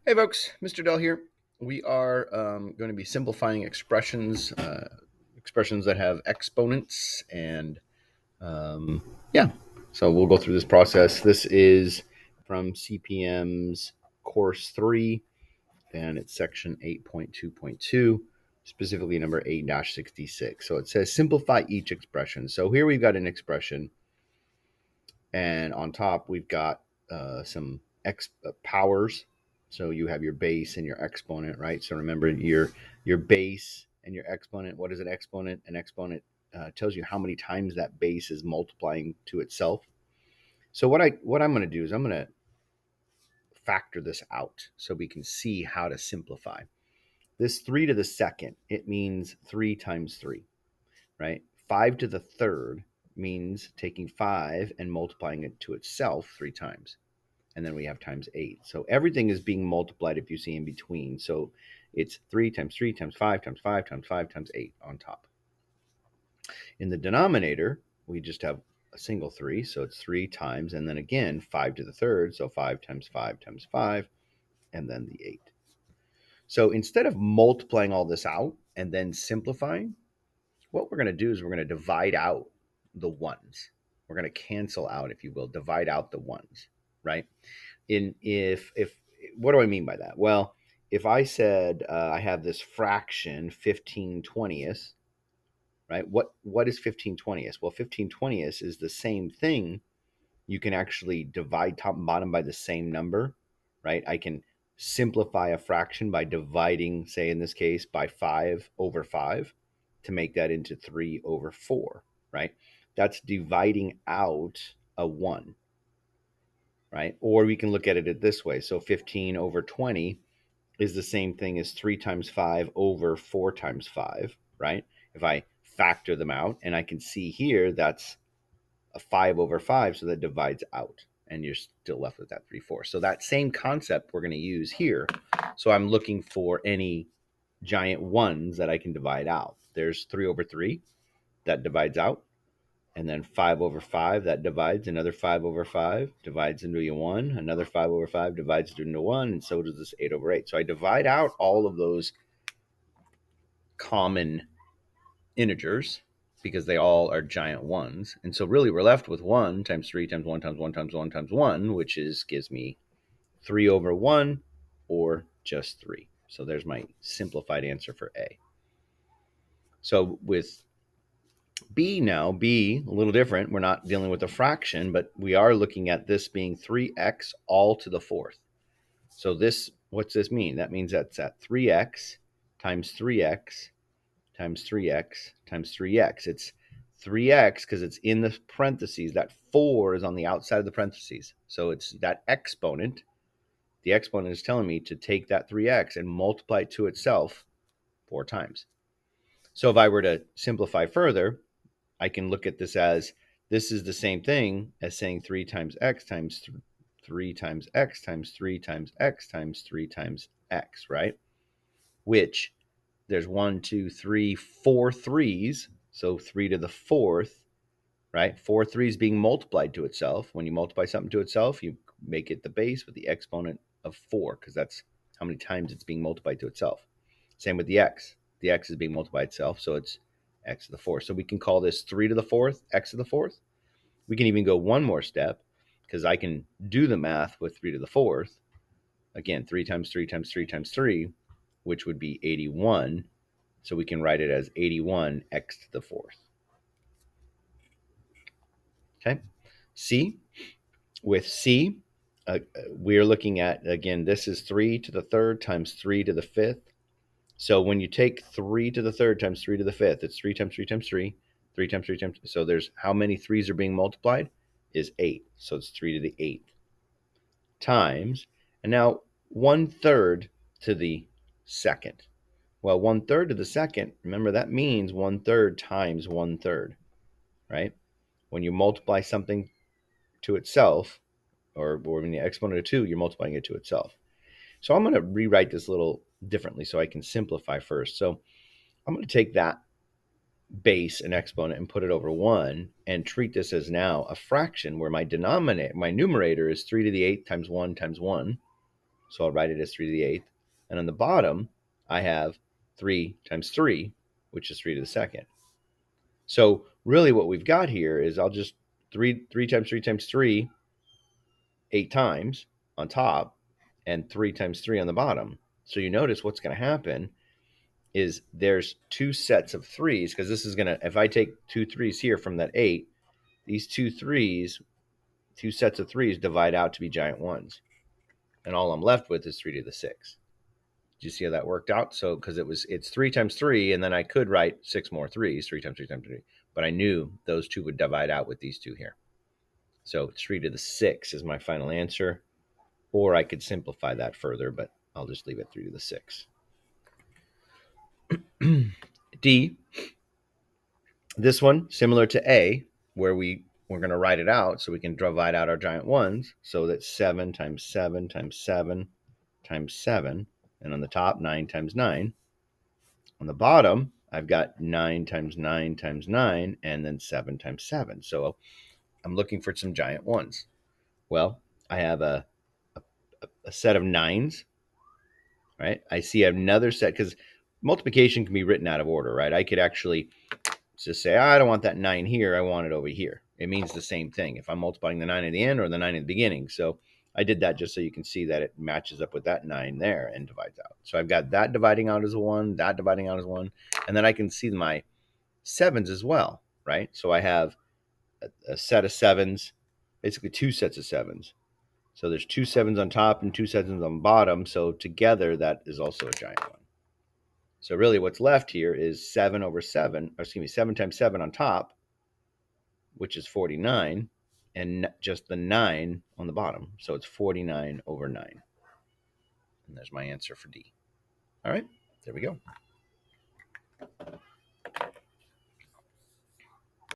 Hey folks, Mr. Dell here. We are going to be simplifying expressions, expressions that have exponents, and um, yeah. So we'll go through this process. This is from CPM's course 3, and it's section 8.2.2, specifically number 8-66. So it says simplify each expression. So here we've got an expression, and on top we've got some powers. So you have your base and your exponent, right? So remember your base and your exponent. What is an exponent? An exponent tells you how many times that base is multiplying to itself. So what I'm going to do is I'm going to factor this out so we can see how to simplify. This 3 to the second, it means 3 times 3, right? 5 to the third means taking 5 and multiplying it to itself 3 times. And then we have times 8. So everything is being multiplied if you see in between. So it's 3 times 3 times 5 times 5 times 5 times 8 on top. In the denominator, we just have a single 3. So it's 3 times, and then again, 5 to the third. So 5 times 5 times 5, and then the 8. So instead of multiplying all this out and then simplifying, what we're going to do is we're going to divide out the ones. We're going to cancel out, if you will, divide out the ones, right? If what do I mean by that? Well, if I said I have this fraction 15/20, right? What is 15/20? Well, 15/20 is the same thing. You can actually divide top and bottom by the same number, right? I can simplify a fraction by dividing, say in this case, by 5 over 5 to make that into 3 over 4, right? That's dividing out a 1, right? Or we can look at it this way. So 15 over 20 is the same thing as 3 times 5 over 4 times 5, right? If I factor them out, and I can see here that's a 5 over 5, so that divides out, and you're still left with that 3/4. So that same concept we're going to use here. So I'm looking for any giant ones that I can divide out. There's 3 over 3 that divides out, and then 5 over 5 that divides. Another 5 over 5 divides into a 1. Another 5 over 5 divides into 1, and so does this 8 over 8. So I divide out all of those common integers because they all are giant ones. And so really we're left with 1 times 3 times 1 times 1 times 1 times 1, which gives me 3 over 1 or just 3. So there's my simplified answer for A. So with B now, B, a little different. We're not dealing with a fraction, but we are looking at this being 3x all to the fourth. So this, what's this mean? That means that's at 3x times 3x times 3x times 3x. It's 3x because it's in the parentheses. That 4 is on the outside of the parentheses. So it's that exponent. The exponent is telling me to take that 3x and multiply it to itself 4 times. So if I were to simplify further, I can look at this as this is the same thing as saying 3 times x times 3 times x times 3 times x times 3 times x, right? Which there's 1, 2, 3, 4 threes. So 3 to the fourth, right? 4 threes being multiplied to itself. When you multiply something to itself, you make it the base with the exponent of 4 because that's how many times it's being multiplied to itself. Same with the x. The x is being multiplied itself, so it's x to the fourth. So we can call this 3 to the fourth, x to the fourth. We can even go one more step because I can do the math with 3 to the fourth. Again, 3 times 3 times 3 times 3, which would be 81. So we can write it as 81 x to the fourth. Okay. C, with C, we're looking at, again, this is 3 to the third times 3 to the fifth. So when you take 3 to the third times 3 to the fifth, it's 3 times 3 times 3, 3 times 3 times. So there's how many threes are being multiplied? Is 8. So it's 3 to the 8th times. And now 1/3 to the second. Well, 1/3 to the second, remember that means 1/3 times 1/3, right? When you multiply something to itself, or when the exponent of 2, you're multiplying it to itself. So I'm going to rewrite this a little differently so I can simplify first. So I'm going to take that base and exponent and put it over 1 and treat this as now a fraction where my numerator is 3 to the 8th times 1 times 1. So I'll write it as 3 to the 8th. And on the bottom, I have 3 times 3, which is 3 to the 2nd. So really what we've got here is I'll just 3 times 3 times 3, 8 times on top, and 3 times 3 on the bottom. So you notice what's going to happen is there's two sets of threes, because this is going to, if I take two threes here from that 8, these two sets of threes divide out to be giant ones. And all I'm left with is 3 to the 6. Did you see how that worked out? So, because it's 3 times 3, and then I could write 6 more threes, 3 times 3 times 3. But I knew those two would divide out with these two here. So 3 to the 6 is my final answer. Or I could simplify that further, but I'll just leave it 3 to the 6. D, this one, similar to A, where we're going to write it out so we can divide out our giant ones. So that's 7 times 7 times 7 times 7. And on the top, 9 times 9. On the bottom, I've got 9 times 9 times 9, and then 7 times 7. So I'm looking for some giant ones. Well, I have a set of 9s, right? I see another set, because multiplication can be written out of order, right? I could actually just say, I don't want that 9 here. I want it over here. It means the same thing if I'm multiplying the 9 at the end or the 9 at the beginning. So I did that just so you can see that it matches up with that 9 there and divides out. So I've got that dividing out as 1, that dividing out as 1. And then I can see my 7s as well, right? So I have a set of 7s, basically two sets of 7s. So there's 2 7s on top and 2 7s on bottom. So together, that is also a giant one. So really what's left here is 7 times 7 on top, which is 49, and just the 9 on the bottom. So it's 49 over 9. And there's my answer for D. All right, there we go.